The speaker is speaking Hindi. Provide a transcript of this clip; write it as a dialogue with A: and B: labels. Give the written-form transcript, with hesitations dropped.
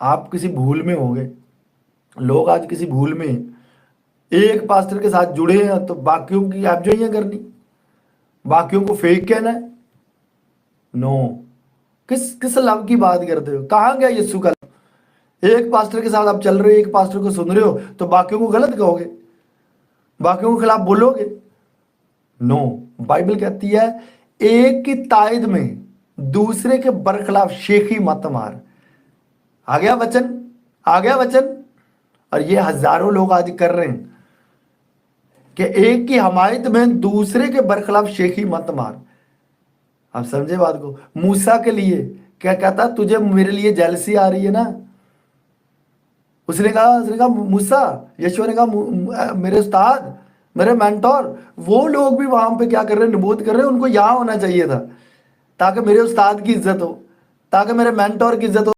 A: आप किसी भूल में होंगे, लोग आज किसी भूल में हैं। एक पास्टर के साथ जुड़े हैं तो बाकियों की आप जो ही करनी, बाकियों को फेक कहना है। नो, किस किस लव की बात करते हो? कहाँ गया यीशु का लव? एक पास्टर के साथ आप चल रहे हो, एक पास्टर को सुन रहे हो तो बाकियों को गलत कहोगे, बाकियों के खिलाफ बोलोगे? नो, बाइबल कहती है एक की तायद में दूसरे के बरखिलाफ शेखी मत मार। आ गया वचन, आ गया वचन। और ये हजारों लोग आज कर रहे हैं कि एक की हमायत में दूसरे के बरखिलाफ शेखी मत मार। आप समझे बात को? मूसा के लिए क्या कहता, तुझे मेरे लिए जेलसी आ रही है ना? उसने कहा मूसा, यीशु ने कहा मेरे उस्ताद, मेरे मेंटोर। वो लोग भी वहां पे क्या कर रहे हैं, निबोध कर रहे हैं। उनको यहां होना चाहिए था ताकि मेरे उस्ताद की इज्जत हो, ताकि मेरे मेंटोर की इज्जत हो।